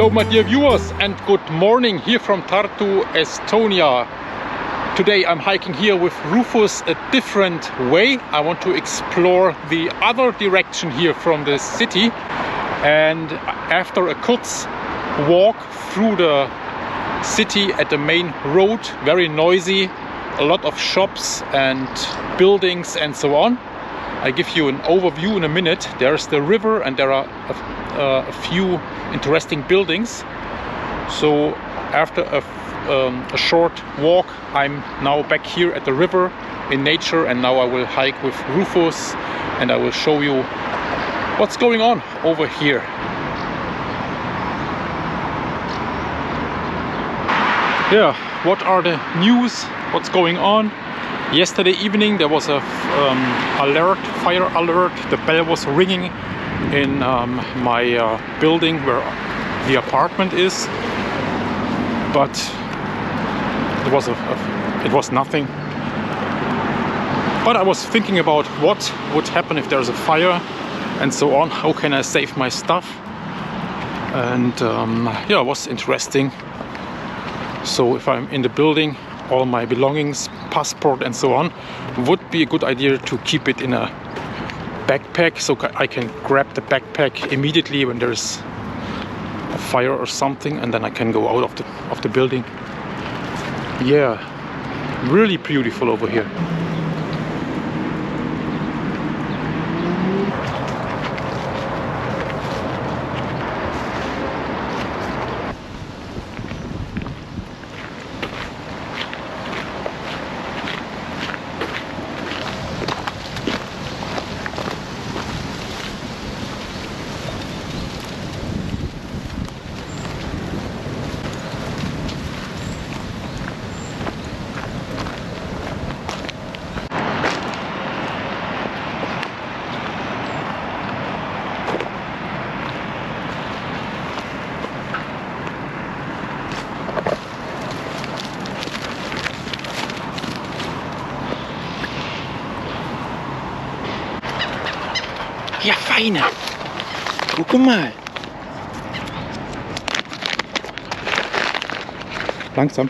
Hello my dear viewers and good morning here from Tartu, Estonia. Today I'm hiking here with Rufus a different way. I want to explore the other direction here from the city, and after a kurz walk through the city at the main road, very noisy, a lot of shops and buildings and so on. I give you an overview in a minute. There's the river and there are a few interesting buildings. So after a short walk, I'm now back here at the river in nature, and now I will hike with Rufus and I will show you what's going on over here. Yeah, what are the news? What's going on? Yesterday evening there was a fire alert. The bell was ringing in my building where the apartment is, but it was nothing. But I was thinking about what would happen if there's a fire and so on. How can I save my stuff? And yeah, it was interesting. So if I'm in the building, all my belongings, passport and so on, would be a good idea to keep it in a backpack, so I can grab the backpack immediately when there's a fire or something, and then I can go out of the building. Yeah, really beautiful over here. Ja, feine. Guck mal. Langsam.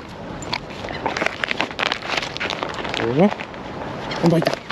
So. Und weiter.